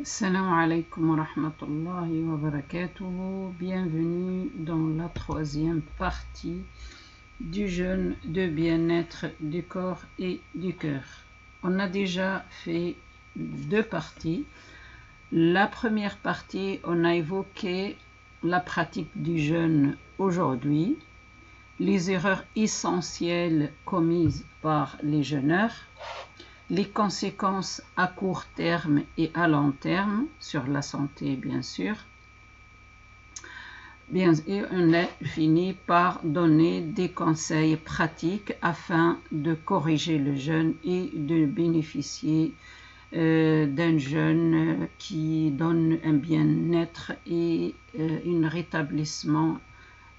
Salam alaikum wa rahmatullahi wa barakatuh. Bienvenue dans la troisième partie du jeûne de bien-être du corps et du cœur. On a déjà fait deux parties. La première partie, on a évoqué la pratique du jeûne aujourd'hui, les erreurs essentielles commises par les jeûneurs, les conséquences à court terme et à long terme sur la santé, bien sûr. Et on a fini par donner des conseils pratiques afin de corriger le jeûne et de bénéficier d'un jeûne qui donne un bien-être et un rétablissement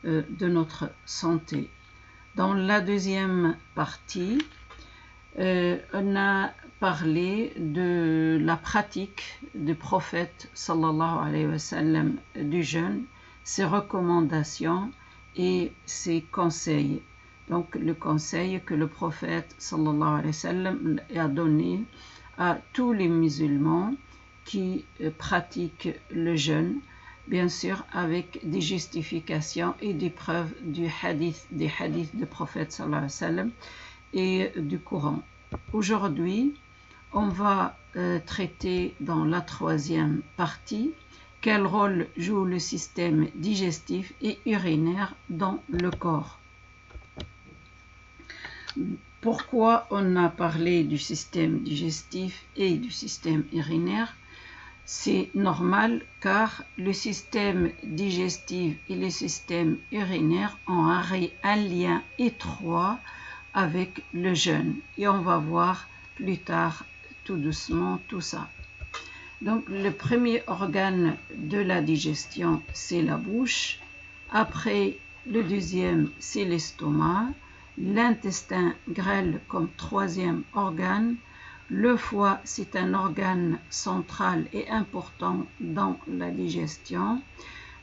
de notre santé. Dans la deuxième partie, on a parlé de la pratique du prophète sallallahu alayhi wa sallam du jeûne, ses recommandations et ses conseils. Donc le conseil que le prophète sallallahu alayhi wa sallam a donné à tous les musulmans qui pratiquent le jeûne, bien sûr avec des justifications et des preuves des hadiths du prophète sallallahu alayhi wa sallam et du Coran. Aujourd'hui, on va traiter dans la troisième partie quel rôle joue le système digestif et urinaire dans le corps. Pourquoi on a parlé du système digestif et du système urinaire? C'est normal car le système digestif et le système urinaire ont un lien étroit avec le jeûne et on va voir plus tard tout doucement tout ça. Donc le premier organe de la digestion c'est la bouche, après le deuxième c'est l'estomac, l'intestin grêle comme troisième organe, le foie c'est un organe central et important dans la digestion,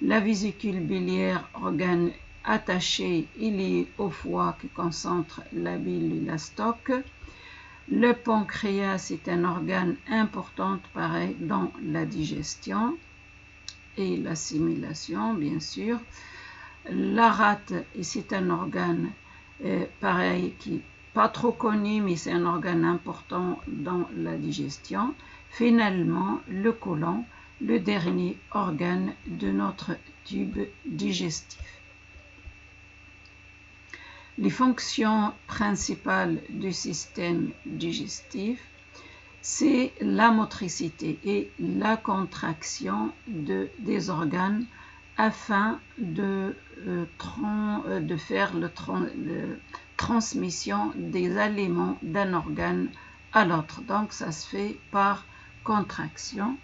la vésicule biliaire, organe attaché et lié au foie qui concentre la bile et la stocke. Le pancréas est un organe important pareil dans la digestion et l'assimilation bien sûr. La rate c'est un organe pareil qui n'est pas trop connu mais c'est un organe important dans la digestion. Finalement le côlon, le dernier organe de notre tube digestif. Les fonctions principales du système digestif, c'est la motricité et la contraction des organes afin de faire la transmission des aliments d'un organe à l'autre. Donc ça se fait par contraction.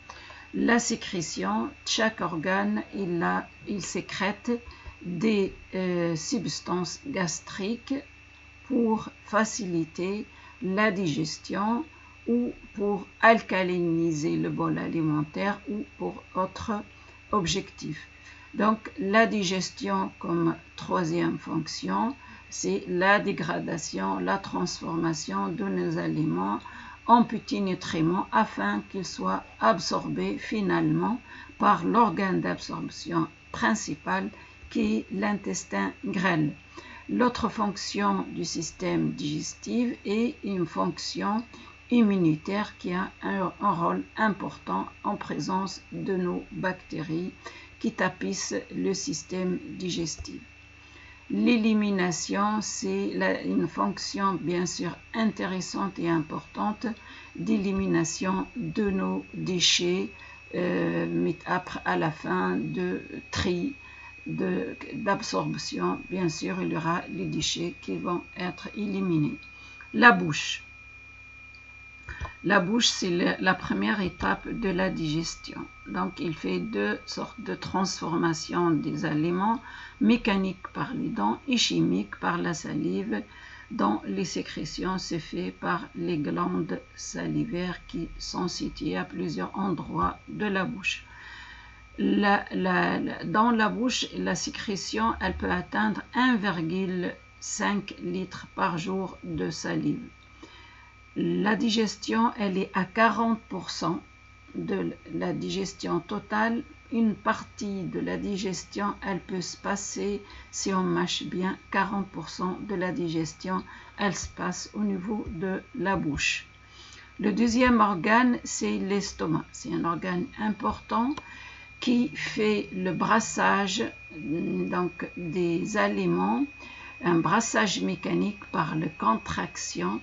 La sécrétion, chaque organe il sécrète des substances gastriques pour faciliter la digestion ou pour alcaliniser le bol alimentaire ou pour autre objectif. Donc la digestion comme troisième fonction, c'est la dégradation, la transformation de nos aliments en petits nutriments afin qu'ils soient absorbés finalement par l'organe d'absorption principal qui est l'intestin grêle. L'autre fonction du système digestif est une fonction immunitaire qui a un rôle important en présence de nos bactéries qui tapissent le système digestif. L'élimination, c'est une fonction bien sûr intéressante et importante d'élimination de nos déchets, mais après à la fin de tri, d'absorption, bien sûr il y aura les déchets qui vont être éliminés. La bouche. La bouche, c'est la première étape de la digestion. Donc, il fait deux sortes de transformations des aliments, mécaniques par les dents et chimiques par la salive, dont les sécrétions se font par les glandes salivaires qui sont situées à plusieurs endroits de la bouche. Dans la bouche, la sécrétion, elle peut atteindre 1,5 litre par jour de salive. La digestion, elle est à 40% de la digestion totale, une partie de la digestion, elle peut se passer, si on mâche bien, 40% de la digestion, elle se passe au niveau de la bouche. Le deuxième organe, c'est l'estomac. C'est un organe important qui fait le brassage donc, des aliments, un brassage mécanique par des contractions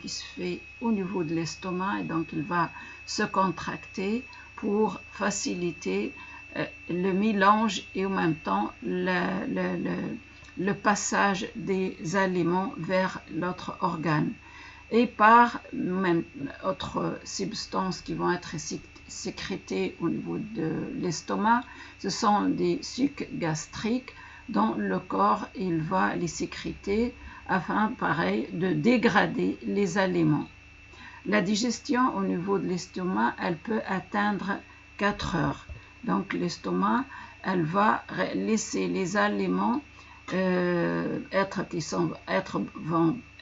qui se fait au niveau de l'estomac, et donc il va se contracter pour faciliter le mélange et en même temps le passage des aliments vers l'autre organe. Et par même autres substances qui vont être sécrétées au niveau de l'estomac, ce sont des sucs gastriques dont le corps il va les sécréter afin, pareil, de dégrader les aliments. La digestion au niveau de l'estomac, elle peut atteindre 4 heures. Donc l'estomac, elle va laisser les aliments vont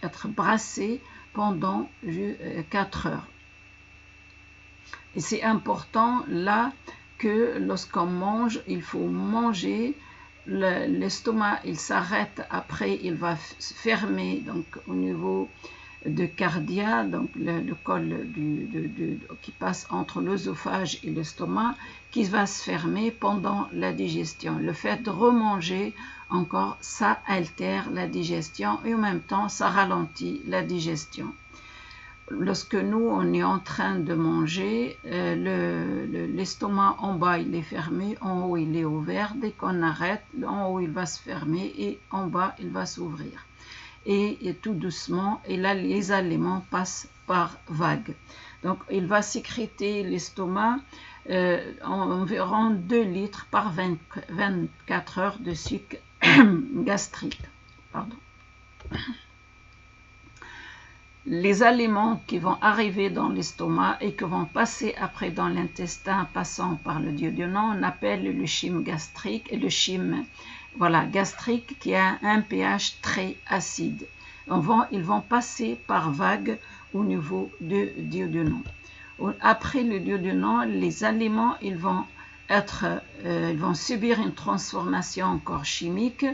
être brassés pendant 4 heures. Et c'est important là que lorsqu'on mange, il faut manger, l'estomac il s'arrête, après il va se fermer donc au niveau de cardia, donc le col qui passe entre l'œsophage et l'estomac, qui va se fermer pendant la digestion. Le fait de remanger encore, ça altère la digestion et en même temps ça ralentit la digestion. Lorsque nous on est en train de manger, l'estomac en bas il est fermé, en haut il est ouvert. Dès qu'on arrête, en haut il va se fermer et en bas il va s'ouvrir. Et tout doucement, et là les aliments passent par vagues. Donc il va sécréter l'estomac environ 2 litres par 24 heures de suc gastrique. Pardon. Les aliments qui vont arriver dans l'estomac et qui vont passer après dans l'intestin, passant par le duodénum, on appelle le chyme gastrique, et le chyme gastrique qui a un pH très acide. Ils vont passer par vagues au niveau du duodénum. Après le duodénum, les aliments ils vont subir une transformation encore chimique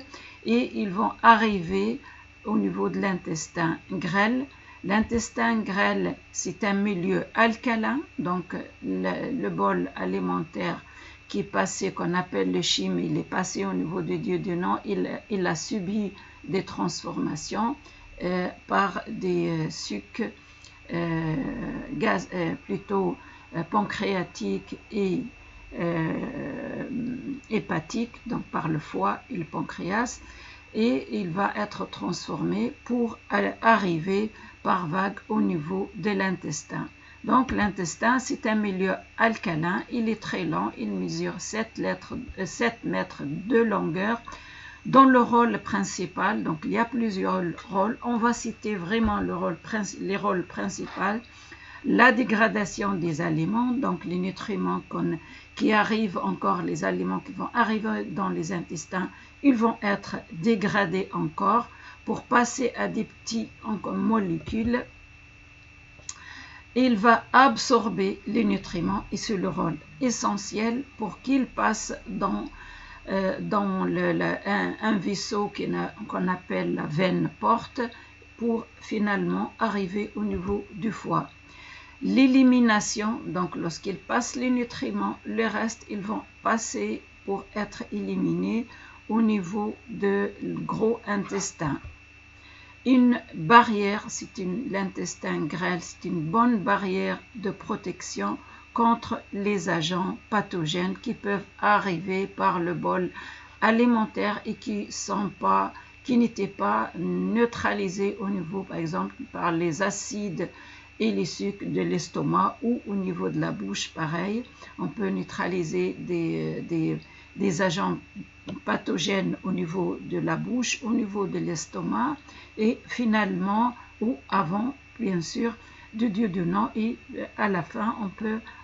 et ils vont arriver au niveau de l'intestin grêle. L'intestin grêle, c'est un milieu alcalin, donc le bol alimentaire qui est passé, qu'on appelle le chyme, il est passé au niveau du duodénum, il a subi des transformations par des sucs pancréatiques et hépatiques, donc par le foie et le pancréas, et il va être transformé pour arriver par vague au niveau de l'intestin. Donc l'intestin, c'est un milieu alcalin, il est très long, il mesure 7 mètres de longueur. Dans le rôle principal, donc il y a plusieurs rôles, on va citer vraiment les rôles principaux. La dégradation des aliments, donc les nutriments qui arrivent encore, les aliments qui vont arriver dans les intestins, ils vont être dégradés encore pour passer à des petites molécules. Il va absorber les nutriments et c'est le rôle essentiel pour qu'il passe dans un vaisseau qu'on appelle la veine porte pour finalement arriver au niveau du foie. L'élimination, donc lorsqu'ils passent les nutriments, le reste, ils vont passer pour être éliminés au niveau du gros intestin. Une barrière, l'intestin grêle, c'est une bonne barrière de protection contre les agents pathogènes qui peuvent arriver par le bol alimentaire et qui n'étaient pas neutralisés au niveau, par exemple, par les acides et les sucs de l'estomac ou au niveau de la bouche, pareil. On peut neutraliser des agents pathogènes au niveau de la bouche, au niveau de l'estomac et finalement, ou avant, bien sûr, du duodénum, et à la fin,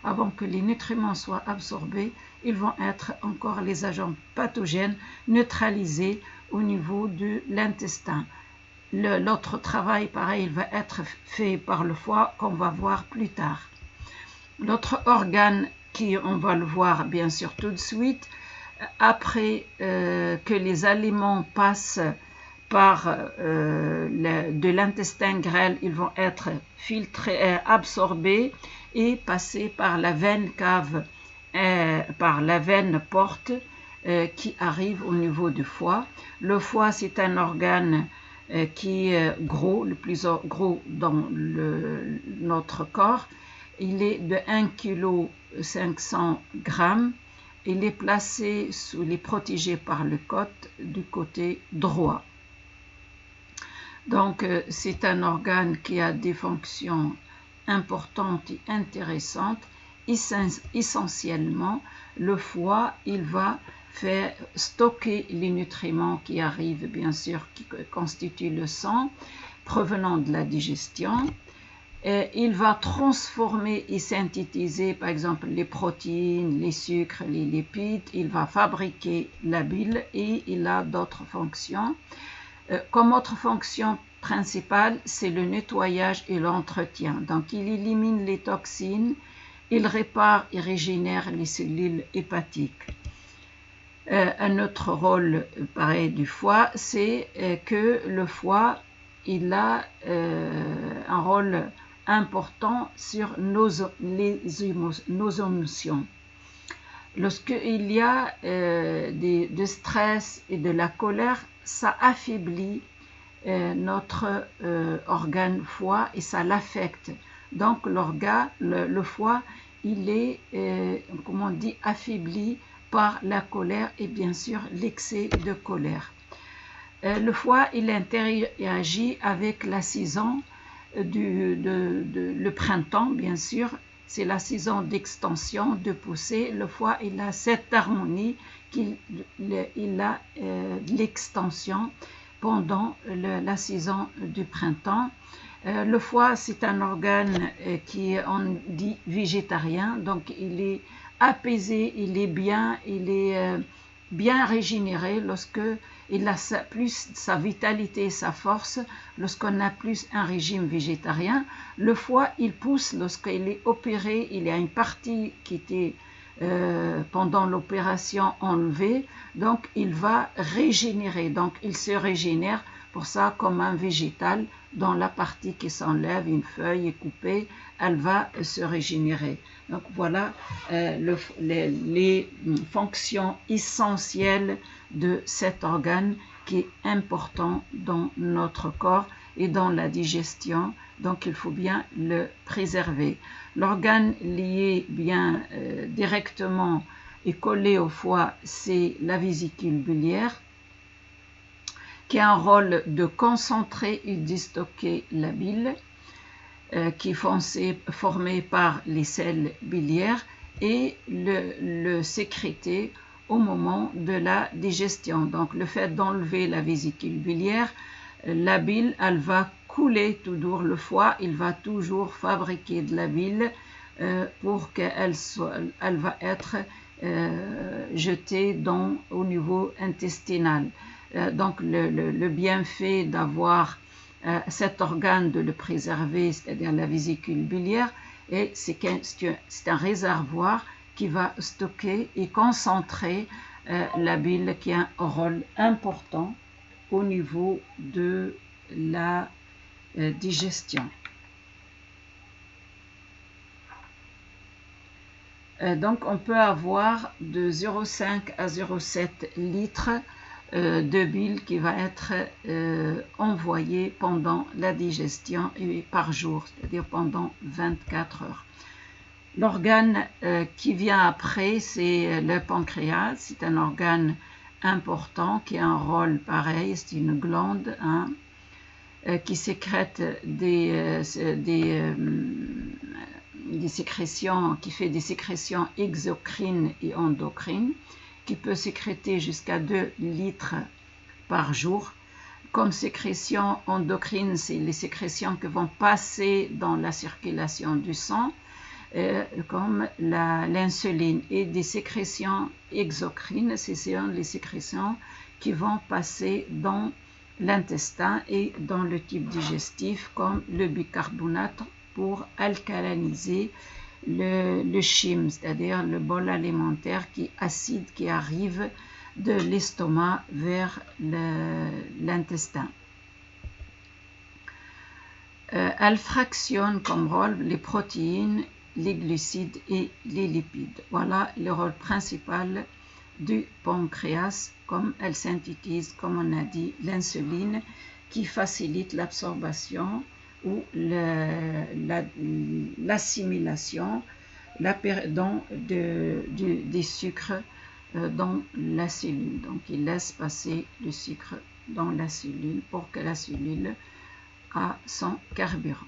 avant que les nutriments soient absorbés, ils vont être encore les agents pathogènes neutralisés au niveau de l'intestin. L'autre travail, pareil, il va être fait par le foie, qu'on va voir plus tard. L'autre organe on va le voir bien sûr tout de suite, après que les aliments passent par de l'intestin grêle, ils vont être filtrés, absorbés et passer par la veine cave, par la veine porte qui arrive au niveau du foie. Le foie, c'est un organe qui est gros, le plus gros dans notre corps. Il est de 1,5 kg. Il est placé, il est protégé par le côte du côté droit. Donc, c'est un organe qui a des fonctions importantes et intéressantes. Essentiellement, le foie, il va faire stocker les nutriments qui arrivent, bien sûr, qui constituent le sang, provenant de la digestion. Il va transformer et synthétiser, par exemple, les protéines, les sucres, les lipides. Il va fabriquer la bile et il a d'autres fonctions. Comme autre fonction principale, c'est le nettoyage et l'entretien. Donc, il élimine les toxines, il répare et régénère les cellules hépatiques. Un autre rôle, pareil, du foie, c'est que le foie, il a un rôle important sur nos émotions. Lorsqu'il y a de stress et de la colère, ça affaiblit notre organe foie et ça l'affecte. Donc le foie, il est, comment on dit, affaibli par la colère et bien sûr l'excès de colère. Le foie, il interagit avec la saison le printemps, bien sûr. C'est la saison d'extension, de poussée. Le foie, il a cette harmonie qu'il a l'extension pendant la saison du printemps. Le foie, c'est un organe qui on dit végétarien, donc il est apaisé, il est bien régénéré lorsque il a plus sa vitalité, sa force, lorsqu'on a plus un régime végétarien. Le foie, il pousse lorsqu'il est opéré, il y a une partie qui était pendant l'opération enlevée, donc il va régénérer, donc il se régénère pour ça comme un végétal. Dans la partie qui s'enlève, une feuille est coupée, elle va se régénérer. Donc voilà les fonctions essentielles de cet organe qui est important dans notre corps et dans la digestion, donc il faut bien le préserver. L'organe lié bien directement et collé au foie, c'est la vésicule biliaire, qui a un rôle de concentrer et de stocker la bile, qui est formée par les selles biliaires et le sécréter au moment de la digestion. Donc le fait d'enlever la vésicule biliaire, la bile, elle va couler toujours, le foie, il va toujours fabriquer de la bile pour qu'elle va être jetée au niveau intestinal. Donc le bienfait d'avoir cet organe, de le préserver, c'est-à-dire la vésicule biliaire, et c'est un réservoir qui va stocker et concentrer la bile, qui a un rôle important au niveau de la digestion. Donc on peut avoir de 0,5 à 0,7 litres de bile qui va être envoyée pendant la digestion et par jour, c'est-à-dire pendant 24 heures. L'organe qui vient après, c'est le pancréas. C'est un organe important qui a un rôle pareil, c'est une glande qui sécrète des sécrétions, qui fait des sécrétions exocrines et endocrines, qui peut sécréter jusqu'à 2 litres par jour. Comme sécrétion endocrine, c'est les sécrétions qui vont passer dans la circulation du sang, comme l'insuline, et des sécrétions exocrines, ce sont les sécrétions qui vont passer dans l'intestin et dans le tube digestif, comme le bicarbonate pour alcaliniser le chyme, c'est-à-dire le bol alimentaire qui est acide, qui arrive de l'estomac vers l'intestin. Elle fractionne comme rôle les protéines, les glucides et les lipides. Voilà le rôle principal du pancréas, comme elle synthétise, comme on a dit, l'insuline qui facilite l'absorption ou l'assimilation des sucres dans la cellule. Donc il laisse passer le sucre dans la cellule pour que la cellule a son carburant.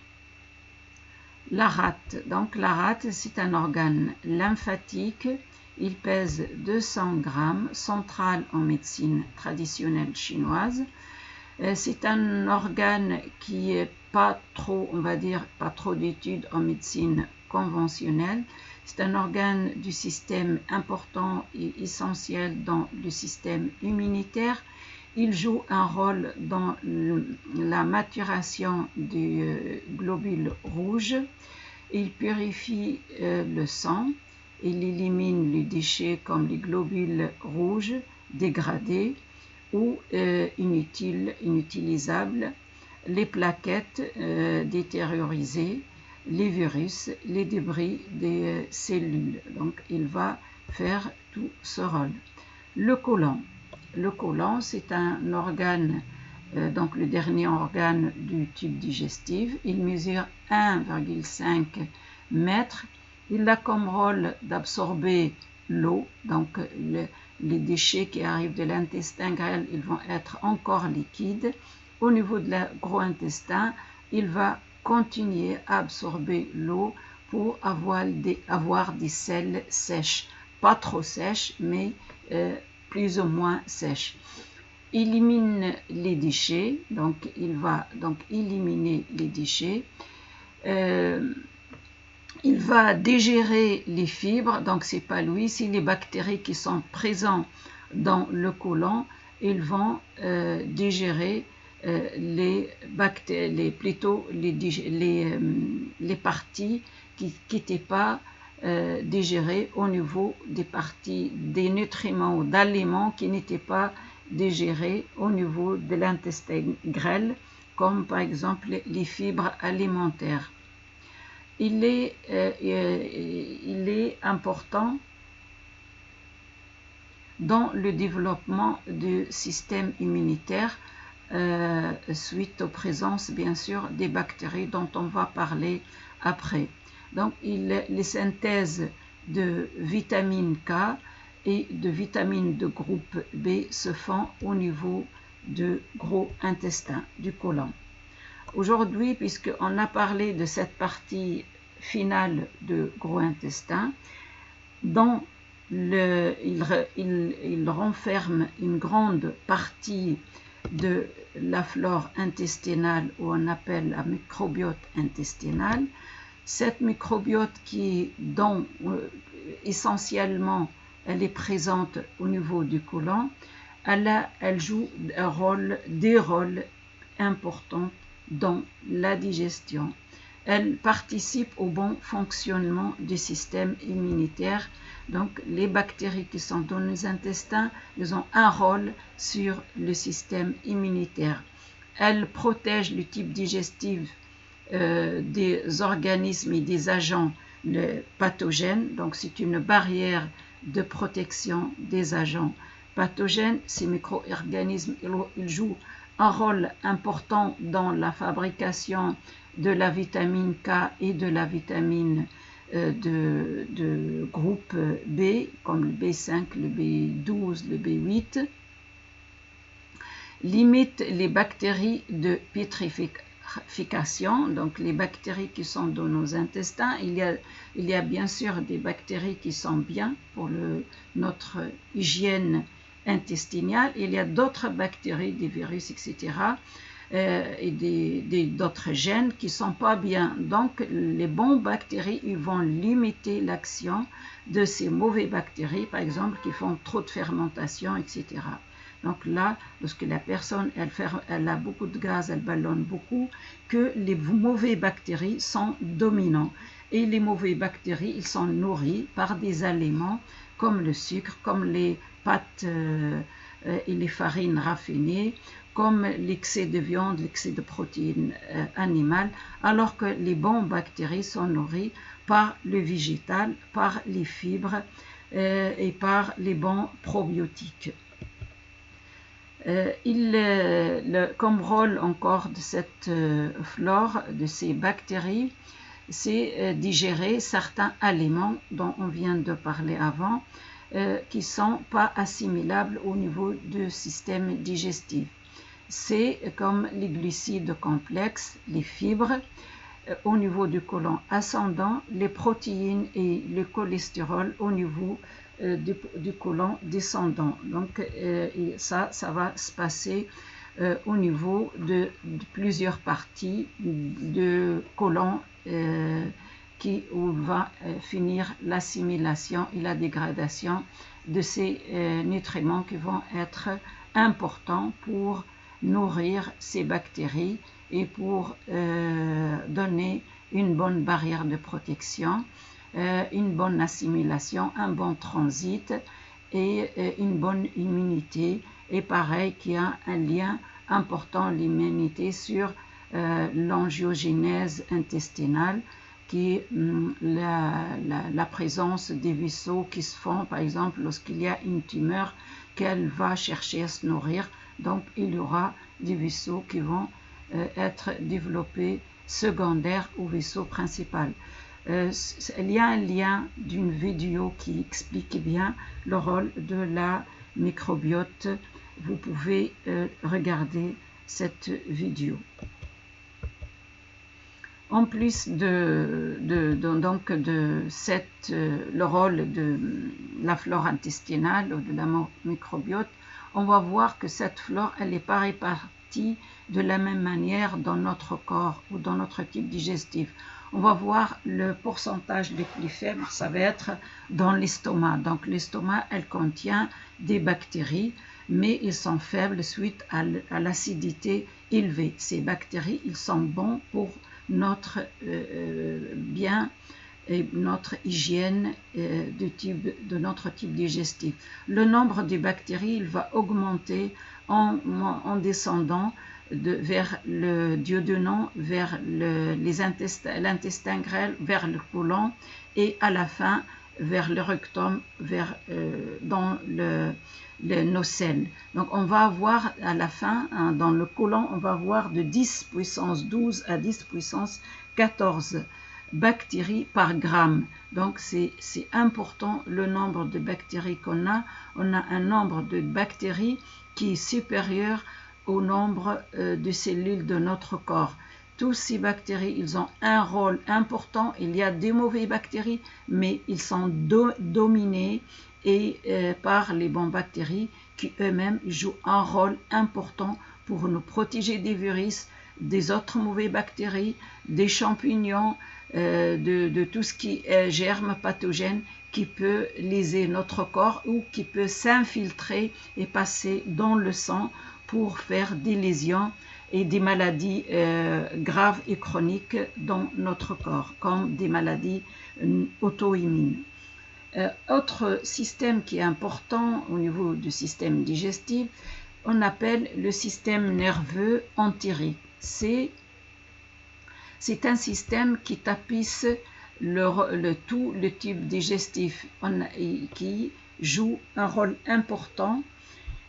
La rate. Donc la rate, c'est un organe lymphatique. Il pèse 200 grammes, central en médecine traditionnelle chinoise. C'est un organe qui est pas trop, on va dire, pas trop d'études en médecine conventionnelle. C'est un organe du système important et essentiel dans le système immunitaire. Il joue un rôle dans la maturation du globule rouge. Il purifie le sang. Il élimine les déchets comme les globules rouges dégradés ou inutilisables, les plaquettes détériorisées, les virus, les débris des cellules. Donc, il va faire tout ce rôle. Le côlon. Le côlon, c'est un organe, donc le dernier organe du tube digestif. Il mesure 1,5 mètres. Il a comme rôle d'absorber l'eau, donc les déchets qui arrivent de l'intestin grêle, ils vont être encore liquides. Au niveau de la gros intestin, il va continuer à absorber l'eau pour avoir des selles sèches, pas trop sèches, mais plus ou moins sèches. Il élimine les déchets, donc il va donc éliminer les déchets. Il va digérer les fibres, donc c'est pas lui, c'est les bactéries qui sont présentes dans le côlon, ils vont digérer les parties qui n'étaient pas digérées au niveau des parties des nutriments ou d'aliments qui n'étaient pas digérés au niveau de l'intestin grêle, comme par exemple les fibres alimentaires. Il est important dans le développement du système immunitaire suite aux présences, bien sûr, des bactéries dont on va parler après. Donc, les synthèses de vitamine K et de vitamines de groupe B se font au niveau du gros intestin, du côlon. Aujourd'hui, puisqu'on a parlé de cette partie finale de gros intestin, dont il renferme une grande partie de la flore intestinale, où on appelle la microbiote intestinale. Cette microbiote dont essentiellement elle est présente au niveau du côlon, elle joue des rôles importants dans la digestion. Elle participe au bon fonctionnement du système immunitaire. Donc, les bactéries qui sont dans les intestins, elles ont un rôle sur le système immunitaire. Elle protège le type digestif des organismes et des agents pathogènes. Donc, c'est une barrière de protection des agents pathogènes. Ces micro-organismes, ils jouent un rôle important dans la fabrication de la vitamine K et de la vitamine de groupe B, comme le B5, le B12, le B8, limite les bactéries de pétrification, donc les bactéries qui sont dans nos intestins. Il y a bien sûr des bactéries qui sont bien pour notre hygiène intestinale. Il y a d'autres bactéries, des virus, etc., et d'autres gènes qui ne sont pas bien. Donc, les bonnes bactéries, ils vont limiter l'action de ces mauvaises bactéries, par exemple, qui font trop de fermentation, etc. Donc là, lorsque la personne, elle a beaucoup de gaz, elle ballonne beaucoup, que les mauvaises bactéries sont dominantes. Et les mauvaises bactéries, ils sont nourris par des aliments comme le sucre, comme les pâtes et les farines raffinées, comme l'excès de viande, l'excès de protéines animales, alors que les bonnes bactéries sont nourries par le végétal, par les fibres et par les bons probiotiques. Comme rôle encore de cette flore, de ces bactéries, c'est digérer certains aliments dont on vient de parler avant, qui ne sont pas assimilables au niveau du système digestif. C'est comme les glucides complexes, les fibres, au niveau du côlon ascendant, les protéines et le cholestérol au niveau du côlon descendant. Donc ça va se passer au niveau de plusieurs parties du côlon où va finir l'assimilation et la dégradation de ces nutriments qui vont être importants pour nourrir ces bactéries et pour donner une bonne barrière de protection, une bonne assimilation, un bon transit et une bonne immunité. Et pareil, qu'il y a un lien important, l'immunité, sur l'angiogénèse intestinale, qui est la présence des vaisseaux qui se font, par exemple, lorsqu'il y a une tumeur qu'elle va chercher à se nourrir. Donc, il y aura des vaisseaux qui vont être développés secondaires au vaisseau principal. Il y a un lien d'une vidéo qui explique bien le rôle de la microbiote. Vous pouvez regarder cette vidéo. En plus le rôle de la flore intestinale ou de la microbiote, on va voir que cette flore, elle n'est pas répartie de la même manière dans notre corps ou dans notre type digestif. On va voir le pourcentage le plus faible, ça va être dans l'estomac. Donc l'estomac, elle contient des bactéries, mais ils sont faibles suite à l'acidité élevée. Ces bactéries, ils sont bons pour notre bien et notre hygiène de notre type digestif. Le nombre de bactéries, il va augmenter en descendant vers le duodénum, vers l'intestin grêle, vers le côlon et à la fin vers le rectum, dans les nocelles. Donc on va avoir à la fin, dans le côlon, on va avoir de 10 puissance 12 à 10 puissance 14 bactéries par gramme. Donc c'est important le nombre de bactéries qu'on a. On a un nombre de bactéries qui est supérieur au nombre de cellules de notre corps. Tous ces bactéries, ils ont un rôle important. Il y a des mauvaises bactéries, mais ils sont dominés par les bonnes bactéries qui eux-mêmes jouent un rôle important pour nous protéger des virus, des autres mauvaises bactéries, des champignons, de tout ce qui est germe pathogène qui peut léser notre corps ou qui peut s'infiltrer et passer dans le sang pour faire des lésions et des maladies graves et chroniques dans notre corps, comme des maladies auto-immunes. Autre système qui est important au niveau du système digestif, on appelle le système nerveux entérique. C'est un système qui tapisse tout le tube digestif, qui joue un rôle important.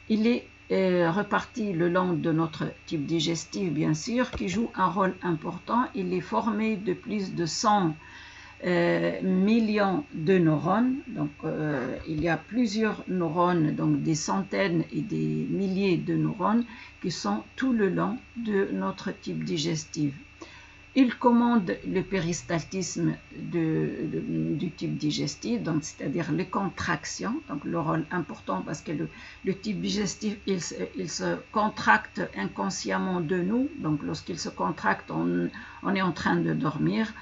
Il est reparti le long de notre type digestif, bien sûr, qui joue un rôle important. Il est formé de plus de 100 millions de neurones. Donc, il y a plusieurs neurones, donc des centaines et des milliers de neurones qui sont tout le long de notre type digestif. Il commande le péristaltisme du tube digestif, donc c'est-à-dire les contractions, donc le rôle important parce que le tube digestif, il se contracte inconsciemment de nous, donc lorsqu'il se contracte, on est en train de dormir,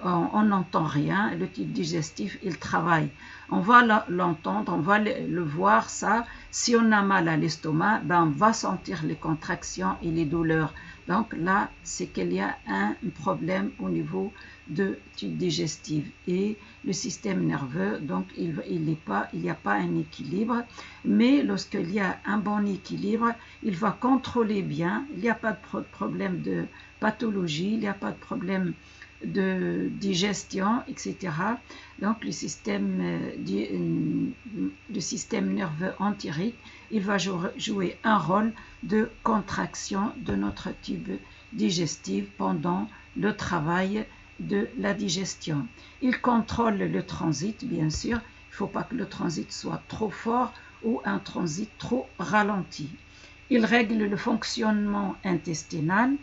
on n'entend rien, le tube digestif, il travaille. On va l'entendre, on va le voir, ça. Si on a mal à l'estomac, on va sentir les contractions et les douleurs. Donc là, c'est qu'il y a un problème au niveau de tube digestif et le système nerveux. Donc il n'y a pas un équilibre, mais lorsqu'il y a un bon équilibre, il va contrôler bien, il n'y a pas de problème de pathologie, il n'y a pas de problème de digestion, etc. Donc le système nerveux entérique, il va jouer un rôle de contraction de notre tube digestif pendant le travail de la digestion. Il contrôle le transit, bien sûr. Il ne faut pas que le transit soit trop fort ou un transit trop ralenti. Il règle le fonctionnement intestinal.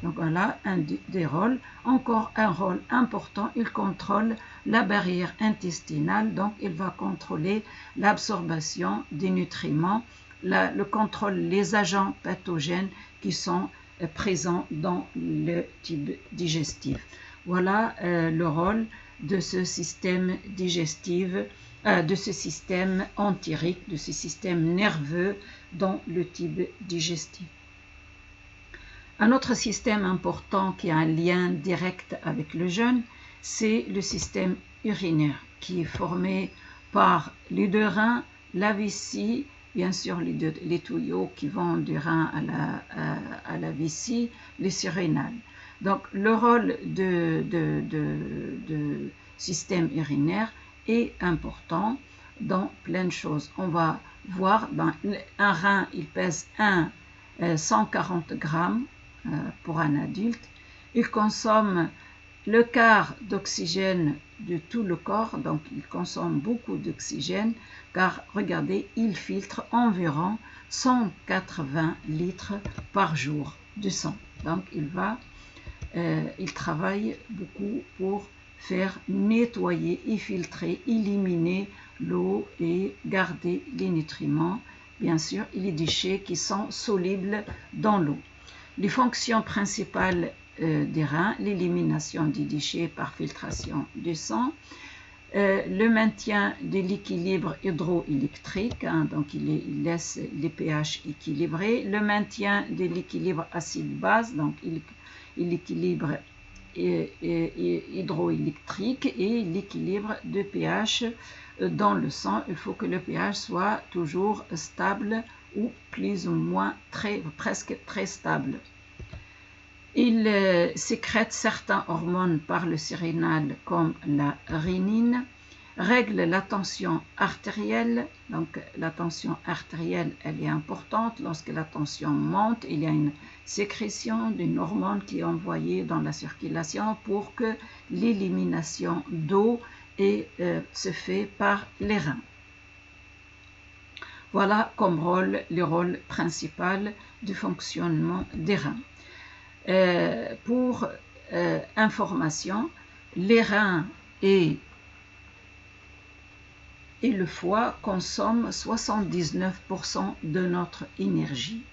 Donc voilà un des rôles. Encore un rôle important, il contrôle la barrière intestinale. Donc il va contrôler l'absorption des nutriments, le contrôle des agents pathogènes qui sont présents dans le tube digestif. Voilà le rôle de ce système digestif, de ce système entérique, de ce système nerveux dans le tube digestif. Un autre système important qui a un lien direct avec le jeûne, c'est le système urinaire qui est formé par les deux reins, la vessie, bien sûr les tuyaux qui vont du rein à la vessie, les surrénales. Donc le rôle de système urinaire est important dans plein de choses. On va voir, un rein il pèse 140 grammes pour un adulte. Il consomme le quart d'oxygène de tout le corps, donc il consomme beaucoup d'oxygène, car regardez, il filtre environ 180 litres par jour de sang. Donc il travaille beaucoup pour faire nettoyer et filtrer, éliminer l'eau et garder les nutriments, bien sûr, et les déchets qui sont solubles dans l'eau. Les fonctions principales des reins, l'élimination des déchets par filtration du sang, le maintien de l'équilibre hydroélectrique, donc il laisse les pH équilibrés, le maintien de l'équilibre acide-base, donc l'équilibre hydroélectrique et l'équilibre de pH dans le sang. Il faut que le pH soit toujours stable ou plus ou moins presque très stable. Il sécrète certaines hormones par le surrénal comme la rénine, règle la tension artérielle. Donc la tension artérielle, elle est importante. Lorsque la tension monte, il y a une sécrétion d'une hormone qui est envoyée dans la circulation pour que l'élimination d'eau se fait par les reins. Voilà comme le rôle principal du fonctionnement des reins. Pour information, les reins et le foie consomment 79% de notre énergie.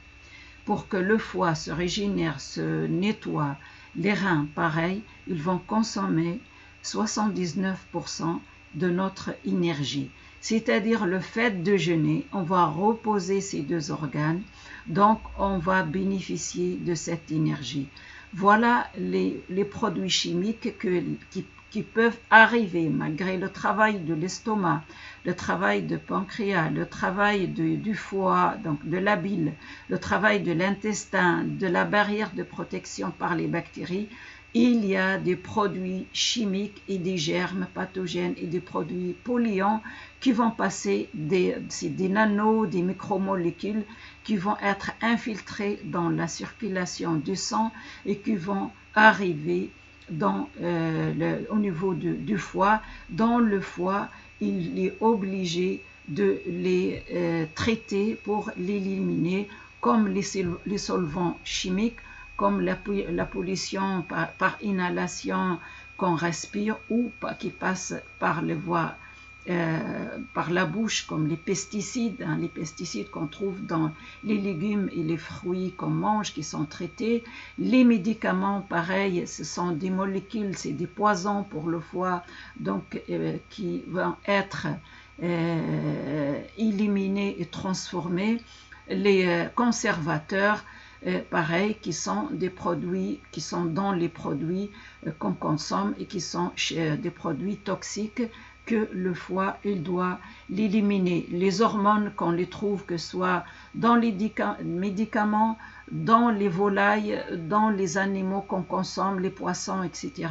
Pour que le foie se régénère, se nettoie, les reins, pareil, ils vont consommer 79% de notre énergie. C'est-à-dire le fait de jeûner, on va reposer ces deux organes, donc on va bénéficier de cette énergie. Voilà les produits chimiques qui peuvent arriver malgré le travail de l'estomac, le travail du pancréas, le travail du foie, donc de la bile, le travail de l'intestin, de la barrière de protection par les bactéries. Il y a des produits chimiques et des germes pathogènes et des produits polluants qui vont passer, c'est des nanos, des micromolécules qui vont être infiltrés dans la circulation du sang et qui vont arriver au niveau du foie. Dans le foie, il est obligé de les traiter pour l'éliminer, comme les solvants chimiques, comme la pollution par inhalation qu'on respire ou qui passe par les voies, par la bouche, comme les pesticides qu'on trouve dans les légumes et les fruits qu'on mange qui sont traités. Les médicaments, pareil, ce sont des molécules, c'est des poisons pour le foie, donc qui vont être éliminés et transformés. Les conservateurs, pareil, qui sont des produits, qui sont dans les produits qu'on consomme et qui sont des produits toxiques que le foie il doit l'éliminer. Les hormones qu'on les trouve, que ce soit dans les médicaments, dans les volailles, dans les animaux qu'on consomme, les poissons, etc.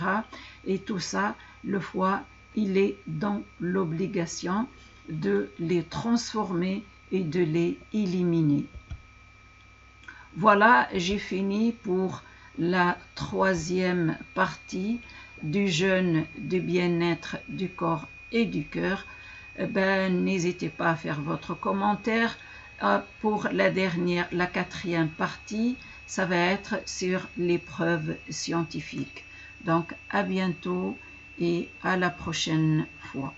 Et tout ça, le foie, il est dans l'obligation de les transformer et de les éliminer. Voilà, j'ai fini pour la troisième partie du jeûne de bien-être du corps et du cœur. N'hésitez pas à faire votre commentaire. Pour la quatrième partie, ça va être sur les preuves scientifiques. Donc, à bientôt et à la prochaine fois.